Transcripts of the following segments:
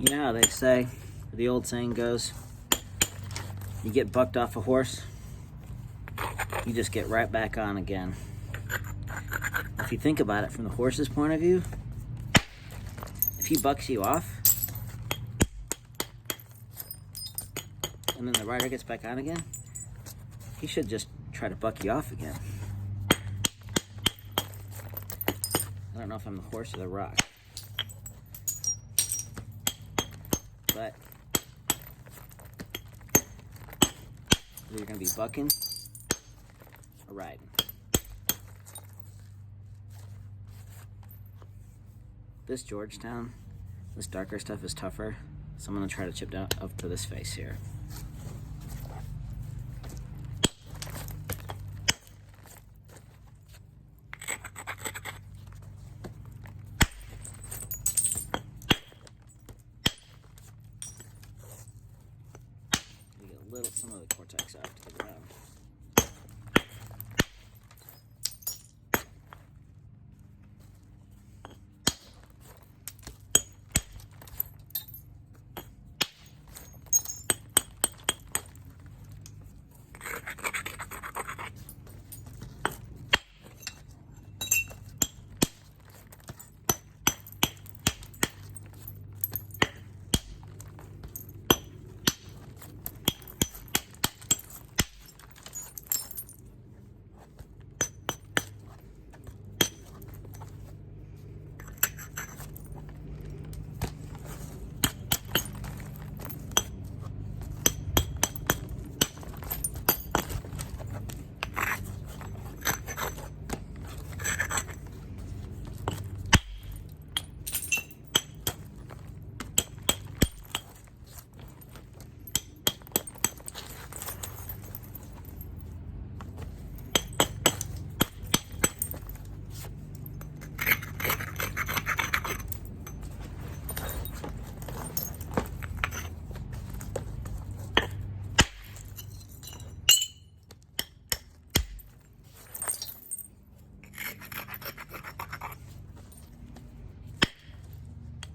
You know how they say, the old saying goes, you get bucked off a horse, you just get right back on again. If you think about it from the horse's point of view, if he bucks you off, and then the rider gets back on again, he should just try to buck you off again. I don't know if I'm the horse or the rock, but you're going to be bucking or riding. This Georgetown, this darker stuff is tougher, so I'm going to try to chip down up to this face here. Get some of the cortex out to the ground.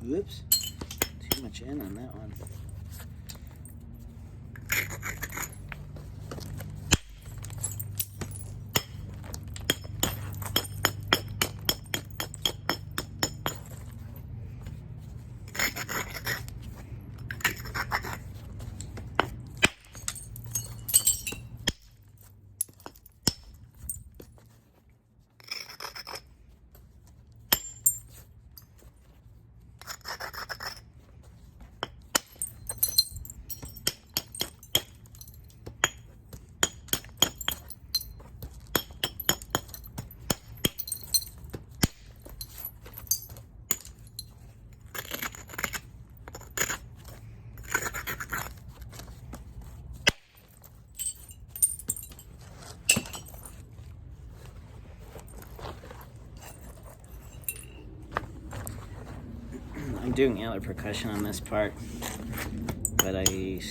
Whoops, too much in on that one. I'm doing antler percussion on this part, but I could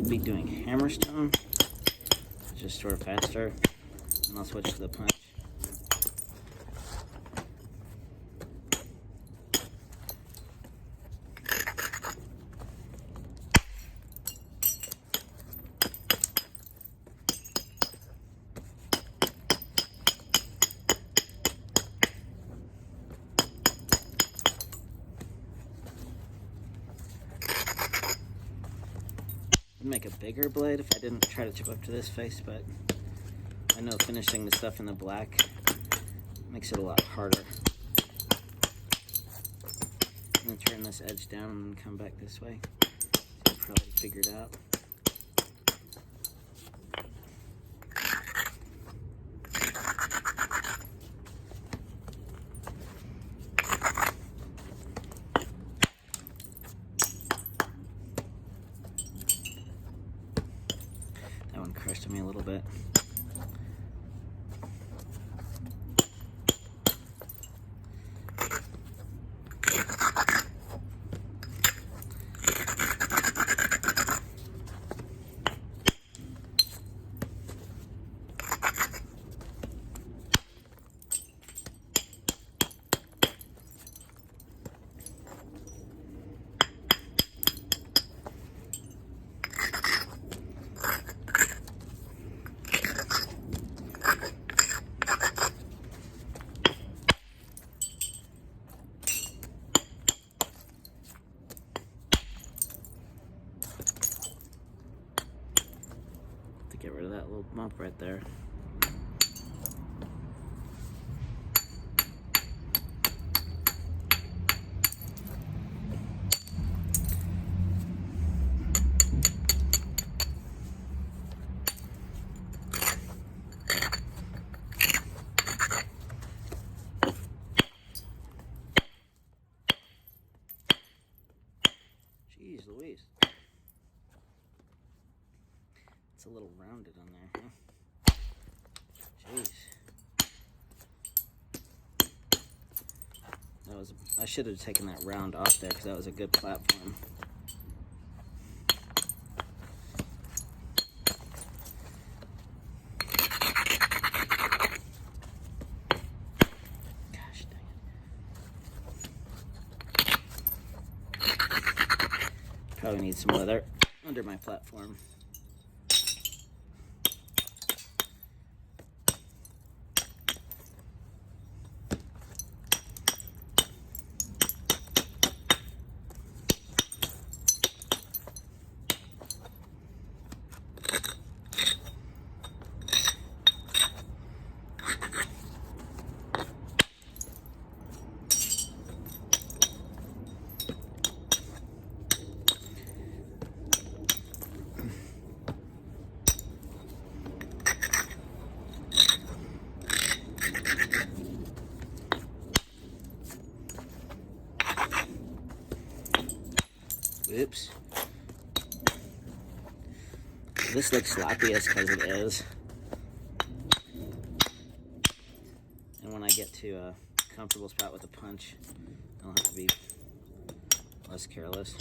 be doing hammerstone, which is sort of faster, and I'll switch to the punch. I'd make a bigger blade if I didn't try to chip up to this face, but I know finishing the stuff in the black makes it a lot harder. I'm going to turn this edge down and come back this way. So I'll probably figure it out. That one crushed me a little bit. up right there. Jeez Louise. It's a little rounded on there, huh? Jeez. I should have taken that round off there because that was a good platform. Gosh dang it. Probably need some leather under my platform. Oops. This looks sloppiest because it is. And when I get to a comfortable spot with a punch, I'll have to be less careless.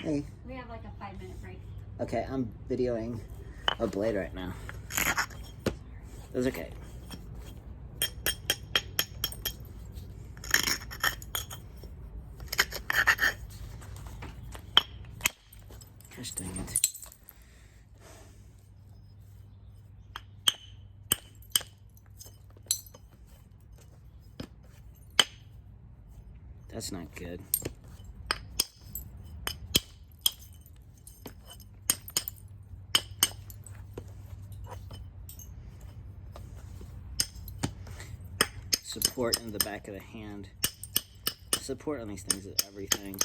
Hey. We have like a 5-minute break. Okay, I'm videoing a blade right now. That's okay. Gosh dang it. That's not good. Support in the back of the hand. Support on these things is everything.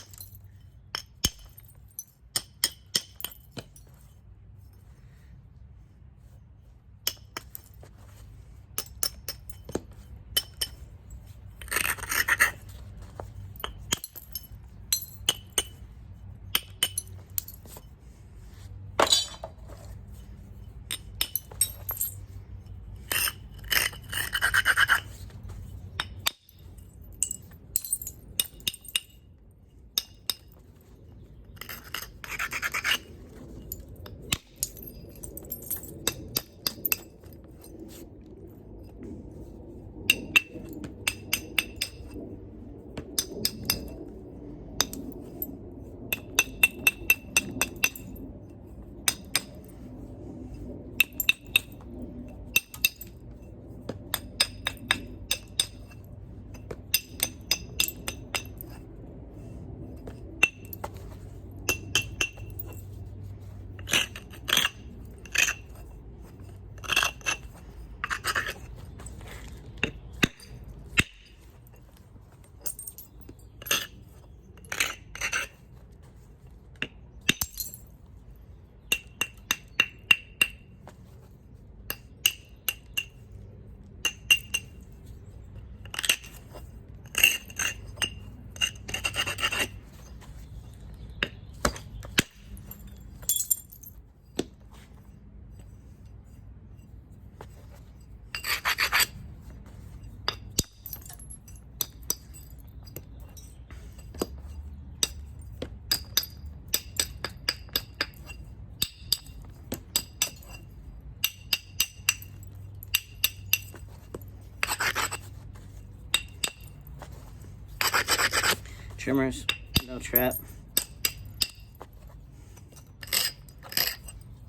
trimmers, no trap.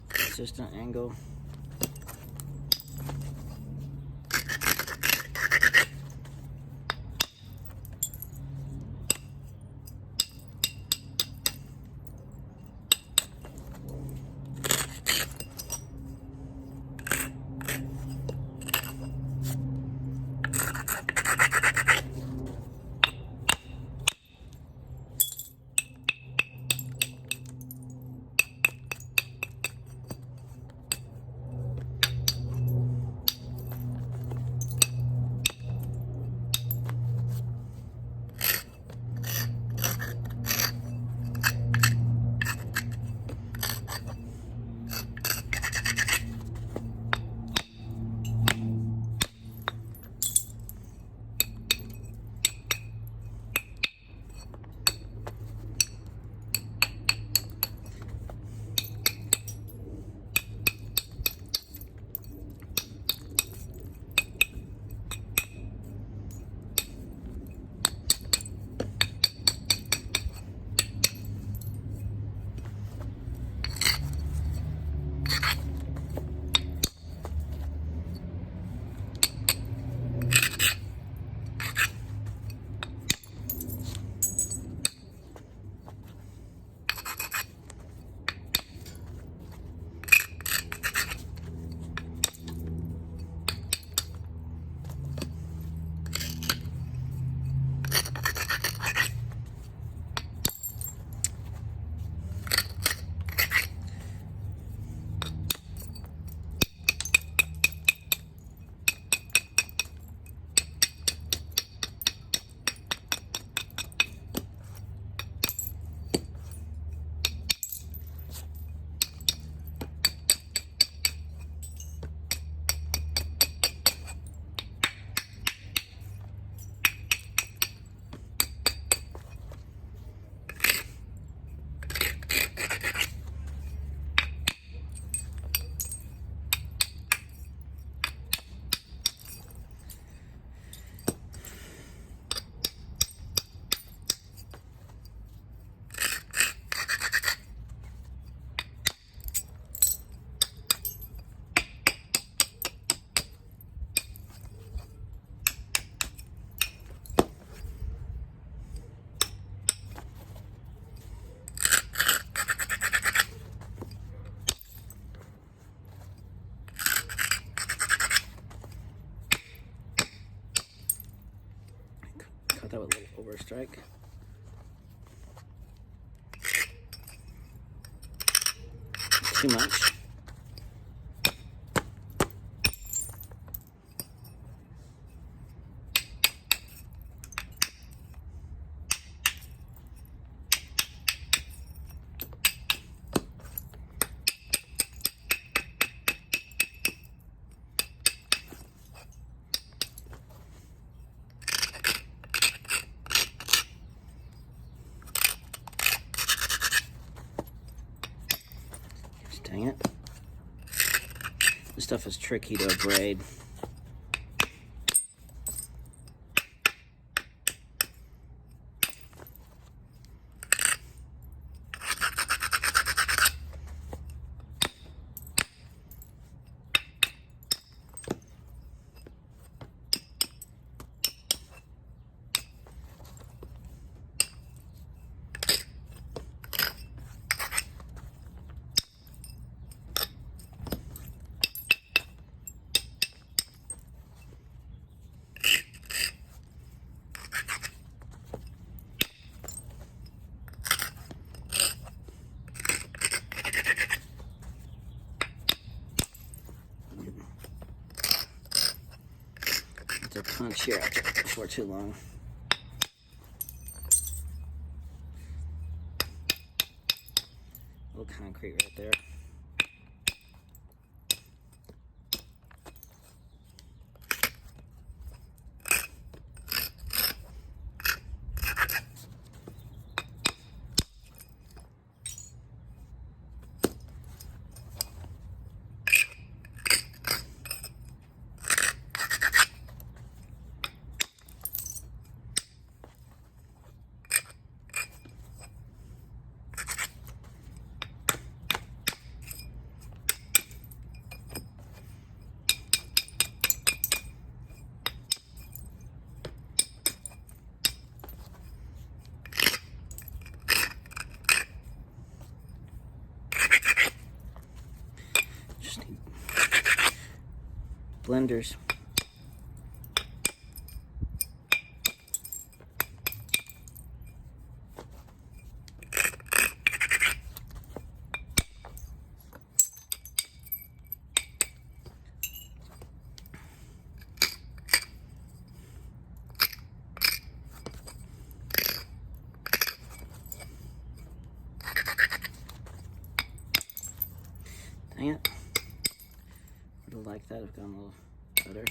Consistent angle. That with a little overstrike. Too much. Dang it. This stuff is tricky to abrade. The punch here for too long. A little concrete right there. flinders. Dang it. Would have liked that have gone a little better.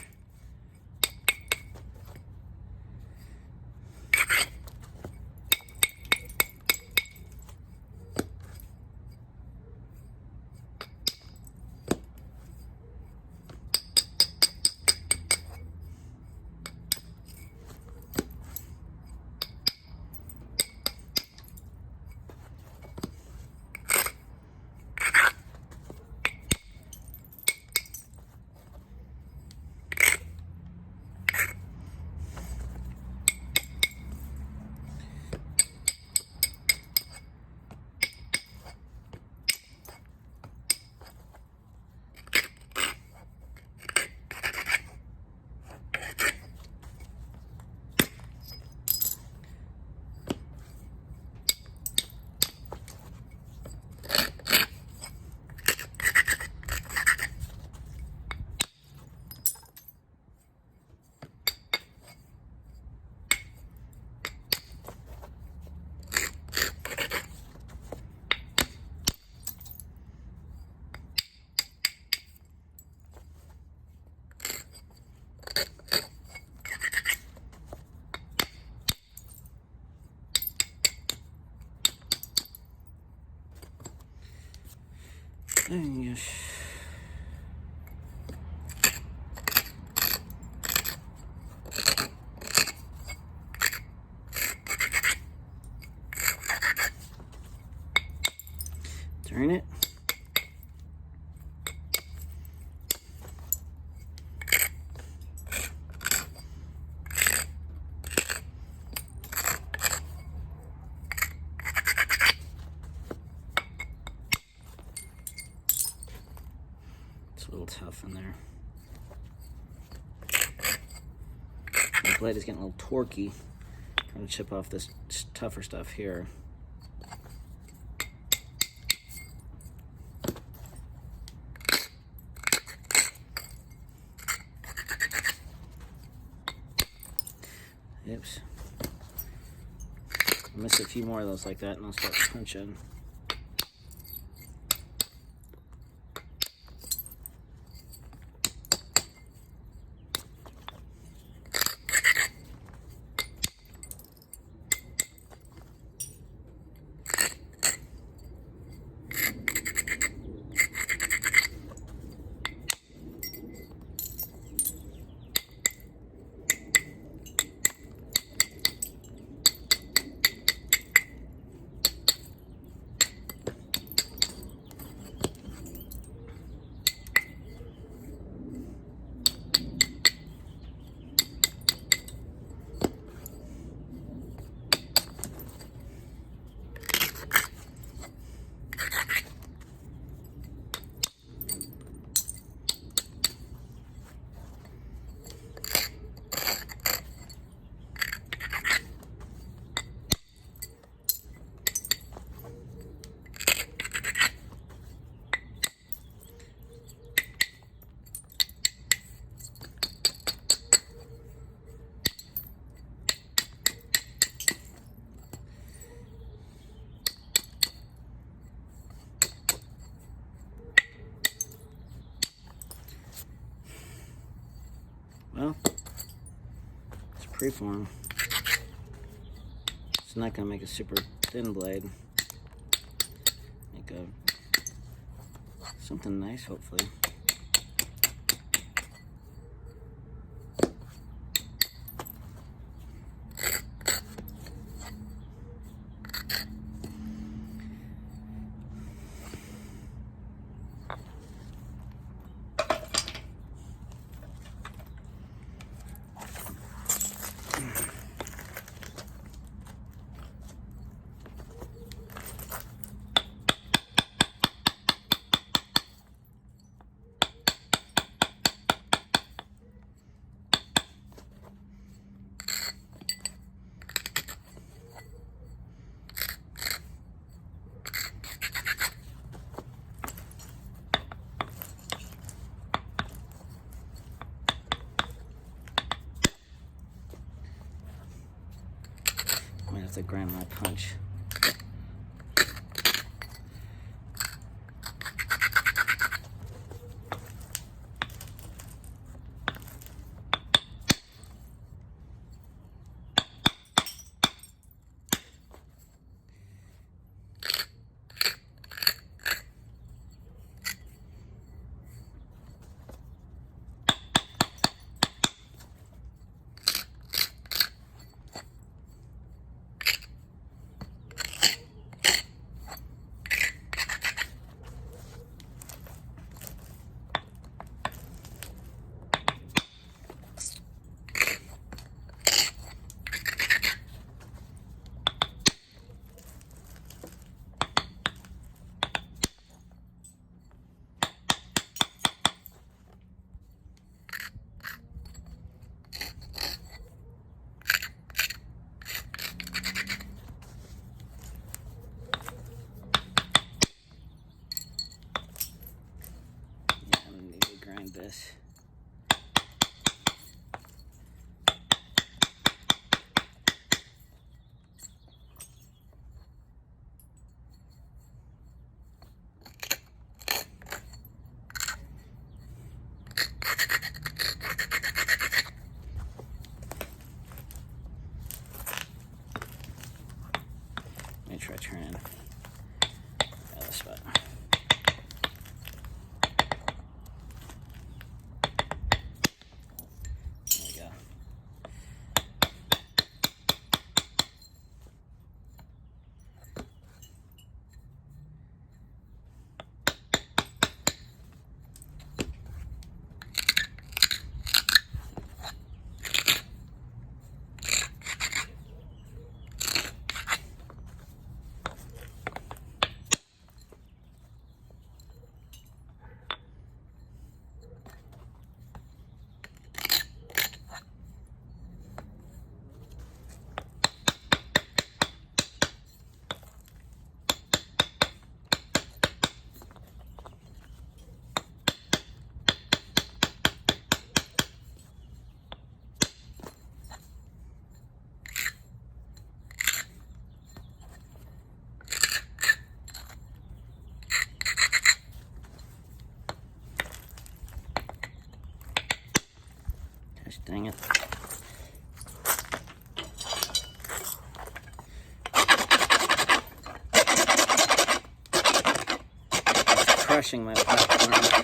Yes. Turn it. It's a little tough in there. The blade is getting a little torquey. Trying to chip off this tougher stuff here. Oops. I'll miss a few more of those like that and I'll start punching. Well, it's preform. It's not going to make a super thin blade. Make something nice, hopefully. have to grind my punch. This. Let me try turning the other spot. Dang it. It's crushing my platform.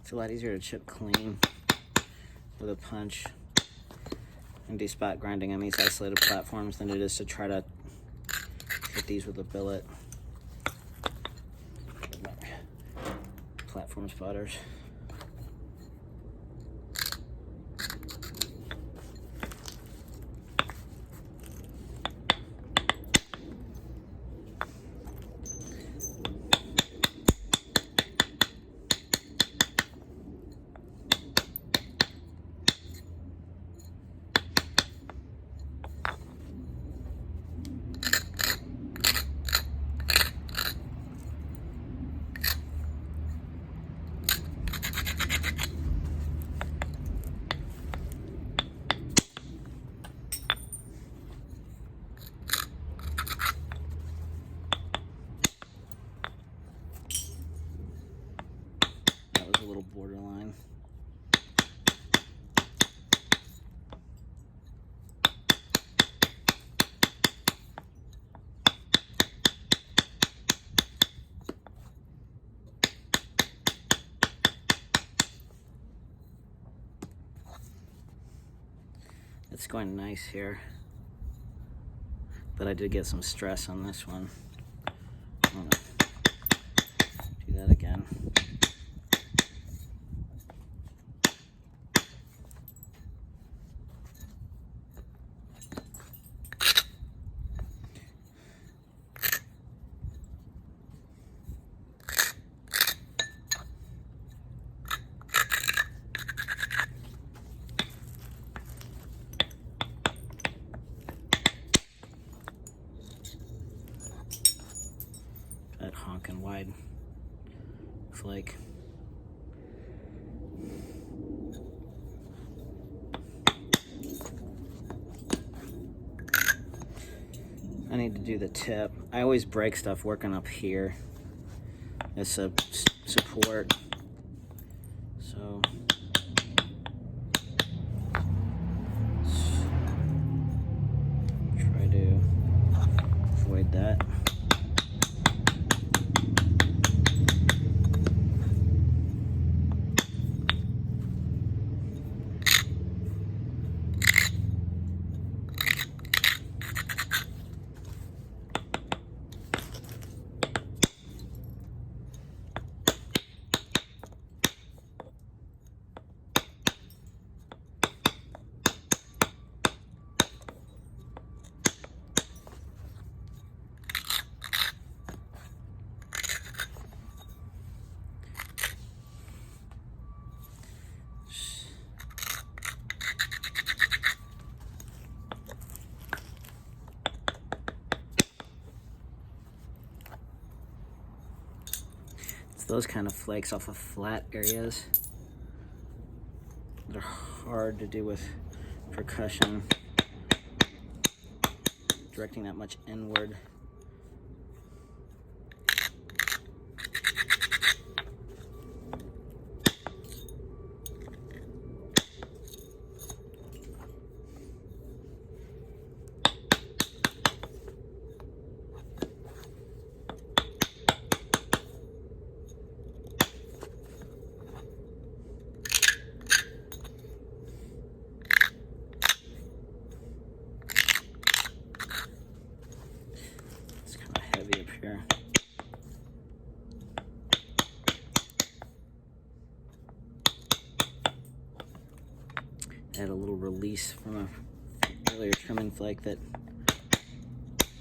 It's a lot easier to chip clean with a punch and do spot grinding on these isolated platforms than it is to try to hit these with a billet. Platform spotters. It's going nice here, but I did get some stress on this one. I'm gonna do that again. That honking wide flake. I need to do the tip. I always break stuff working up here. It's a support. So try to avoid that. Those kind of flakes off of flat areas that are hard to do with percussion, directing that much inward. Heavy up here. I had a little release from a earlier trimming flake that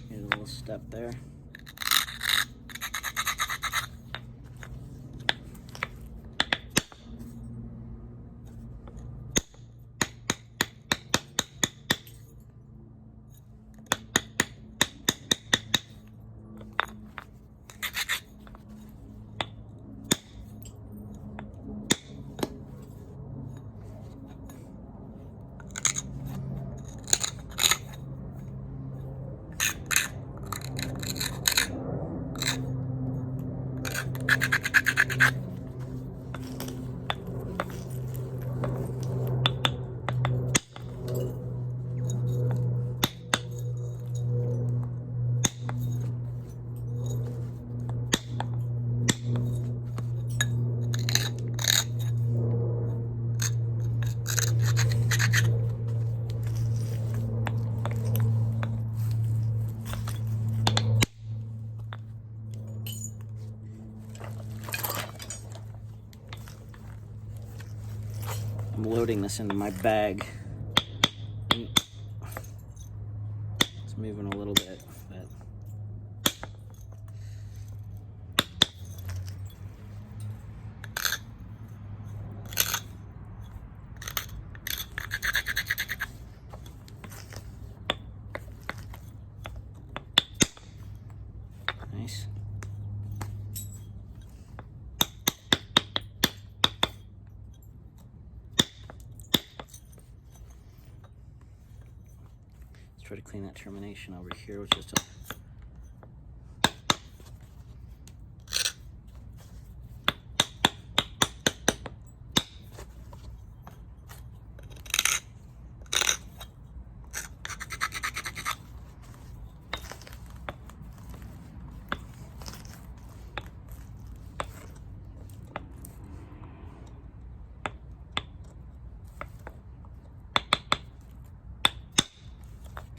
made a little step there. I'm loading this into my bag. It's moving a little bit, but nice. Try to clean that termination over here with just a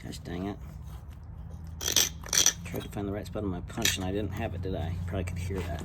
Gosh dang it. Tried to find the right spot on my punch and I didn't have it, did I? Probably could hear that.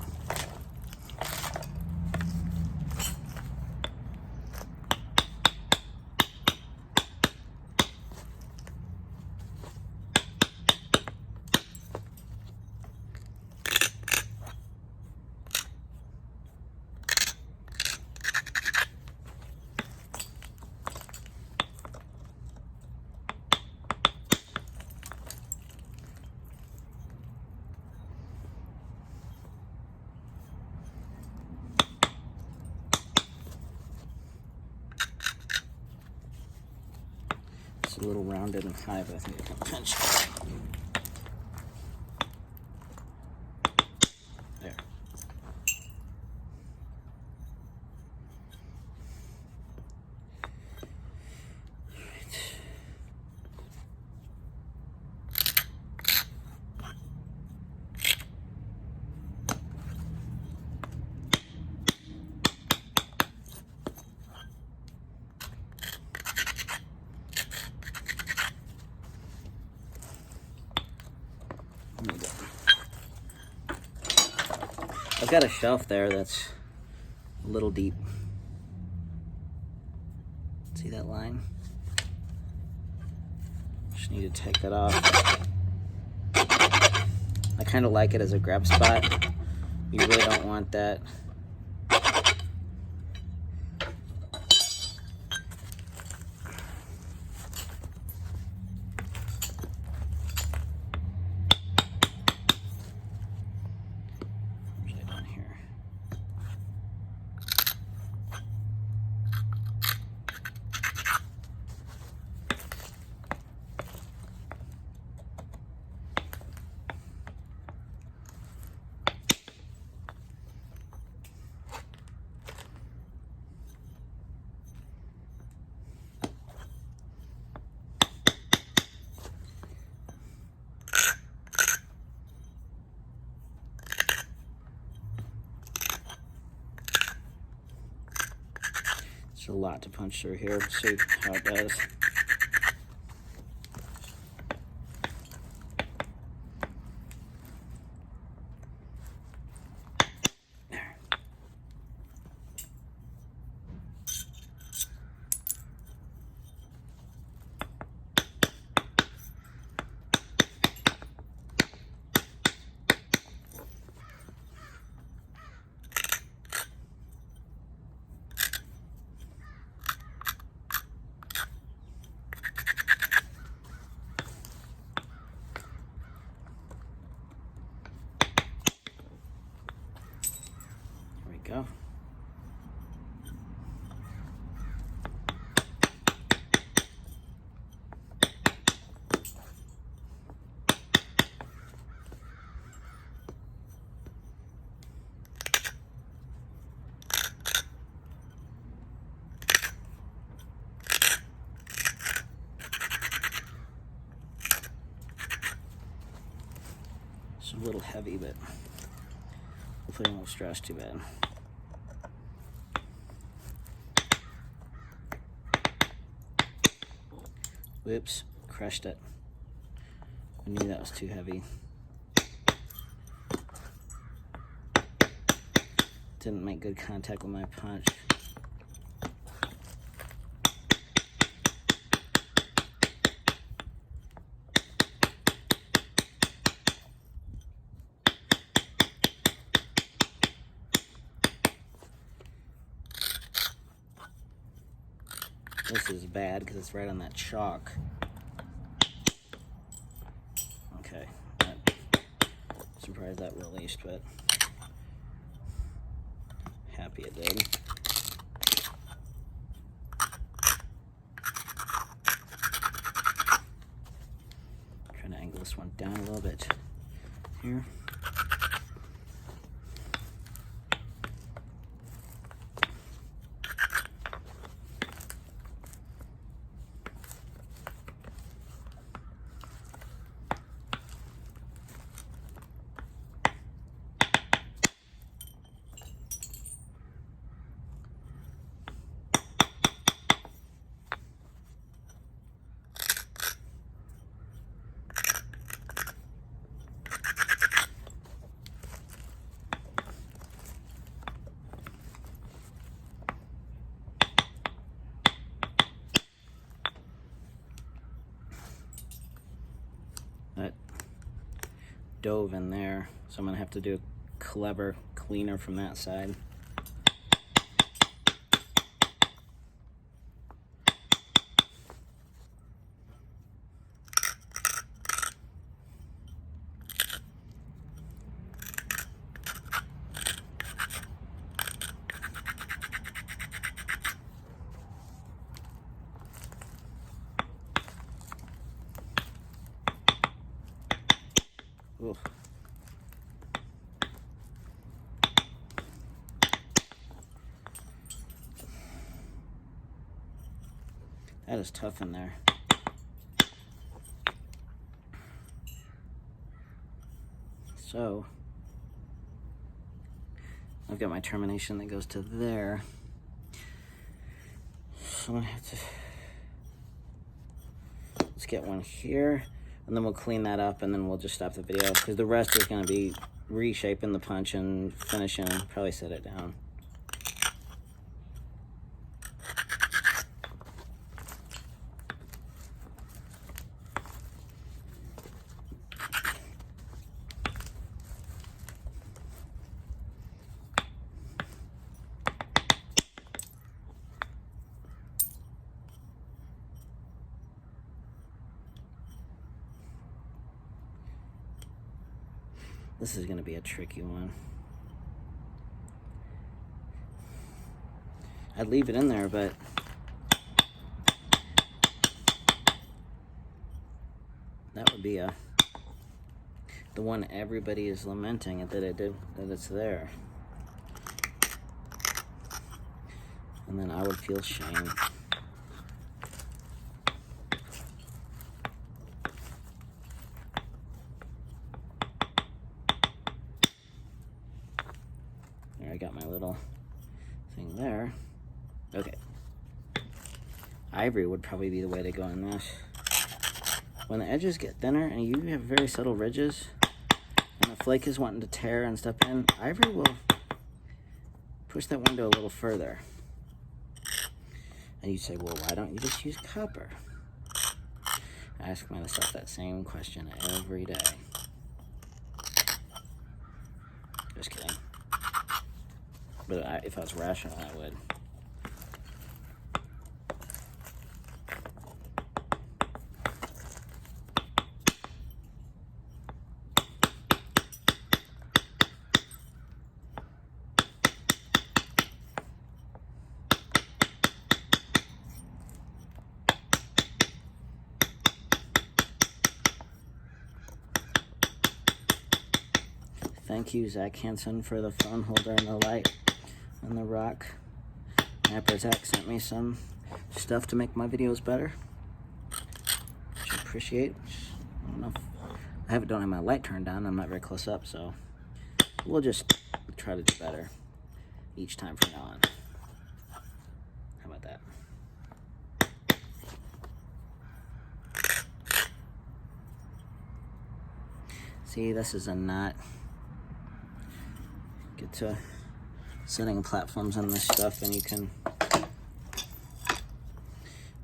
It's a little rounded and high, but I think I can pinch it. There. I've got a shelf there that's a little deep. See that line? Just need to take that off. I kind of like it as a grab spot. You really don't want that. There's a lot to punch through here. Let's see how it does. There. Go. It's a little heavy, but hopefully I won't stress too bad. Whoops, crushed it. I knew that was too heavy. Didn't make good contact with my punch. This is bad because it's right on that chalk. Okay, surprised that released, but happy it did. Trying to angle this one down a little bit here. that dove in there, so I'm gonna have to do a clever cleaner from that side. Oof. That is tough in there. So I've got my termination that goes to there. So I'm gonna have to, let's get one here, and then we'll clean that up, and then we'll just stop the video, because the rest is gonna be reshaping the punch and finishing, and probably set it down. This is going to be a tricky one. I'd leave it in there, but that would be the one everybody is lamenting that it's there. And then I would feel shame. I got my little thing there. Okay. Ivory would probably be the way to go in this. When the edges get thinner and you have very subtle ridges and the flake is wanting to tear and step in, ivory will push that window a little further. And you say, well, why don't you just use copper? I ask myself that same question every day. Just kidding. But if I was rational, I would. Thank you, Zach Hansen, for the phone holder and the light and the rock. Zach sent me some stuff to make my videos better, which I appreciate. I don't know if don't have my light turned on. I'm not very close up, so we'll just try to do better each time from now on. How about that? See, this is a knot. Get to setting platforms on this stuff and you can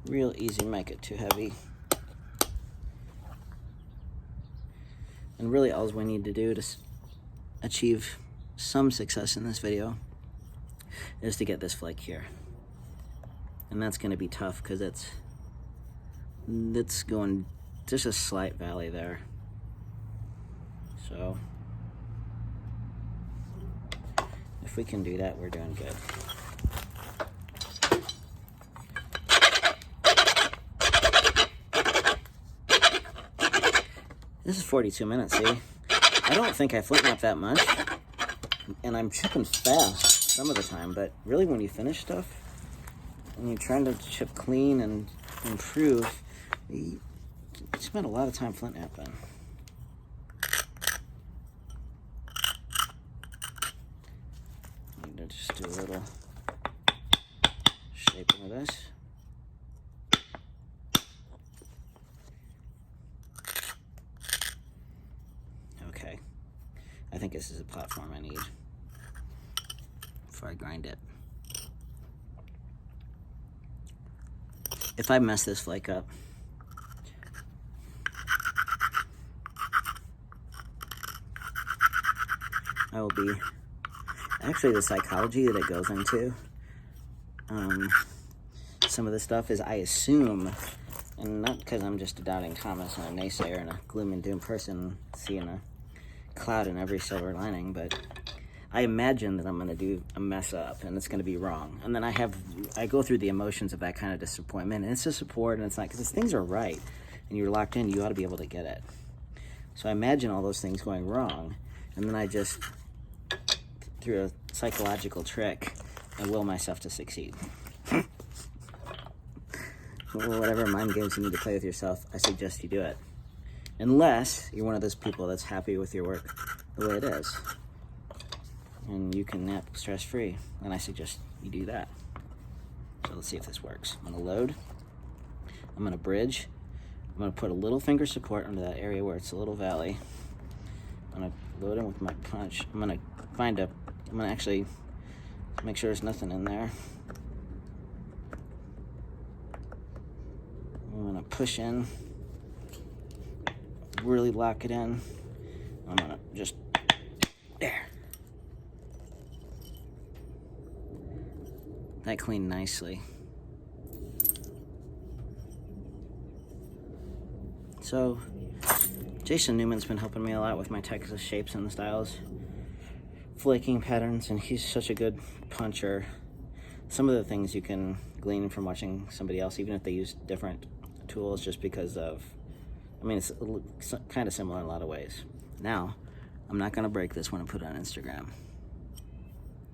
real easy make it too heavy. And really all we need to do to achieve some success in this video is to get this flake here. And that's going to be tough because it's going just a slight valley there. So if we can do that, we're doing good. This is 42 minutes, see? I don't think I flip knap that much, and I'm chipping fast some of the time, but really when you finish stuff, and you're trying to chip clean and improve, you spend a lot of time flint knapping. Just do a little shaping of this. Okay. I think this is a platform I need before I grind it. If I mess this flake up, I will be, actually the psychology that it goes into, some of the stuff is, I assume, and not because I'm just a doubting Thomas and a naysayer and a gloom and doom person seeing a cloud in every silver lining, but I imagine that I'm going to do a mess up and it's going to be wrong. And then I go through the emotions of that kind of disappointment, and it's a support, and it's not, because things are right and you're locked in, you ought to be able to get it. So I imagine all those things going wrong, and then I just, through a psychological trick, I will myself to succeed. Whatever mind games you need to play with yourself, I suggest you do it. Unless you're one of those people that's happy with your work the way it is, and you can nap stress-free, then I suggest you do that. So let's see if this works. I'm gonna load, I'm gonna bridge, I'm gonna put a little finger support under that area where it's a little valley. I'm gonna load in with my punch. I'm gonna actually make sure there's nothing in there. I'm gonna push in, really lock it in. I'm gonna just, there. That cleaned nicely. So, Jason Newman's been helping me a lot with my Texas shapes and styles, flaking patterns, and he's such a good puncher. Some of the things you can glean from watching somebody else, even if they use different tools, just because of, I mean, it's kind of similar in a lot of ways. Now, I'm not going to break this when I put it on Instagram,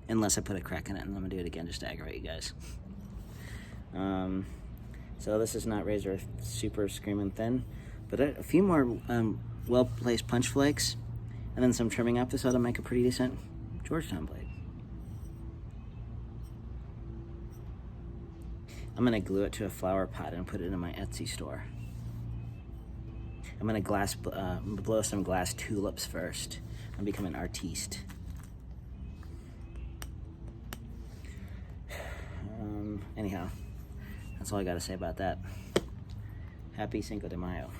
unless I put a crack in it, and I'm going to do it again just to aggravate you guys. So this is not razor super screaming thin, but a few more well-placed punch flakes, and then some trimming up, this ought to make a pretty decent Georgetown blade. I'm going to glue it to a flower pot and put it in my Etsy store. I'm going to blow some glass tulips first and become an artiste. Anyhow, that's all I got to say about that. Happy Cinco de Mayo.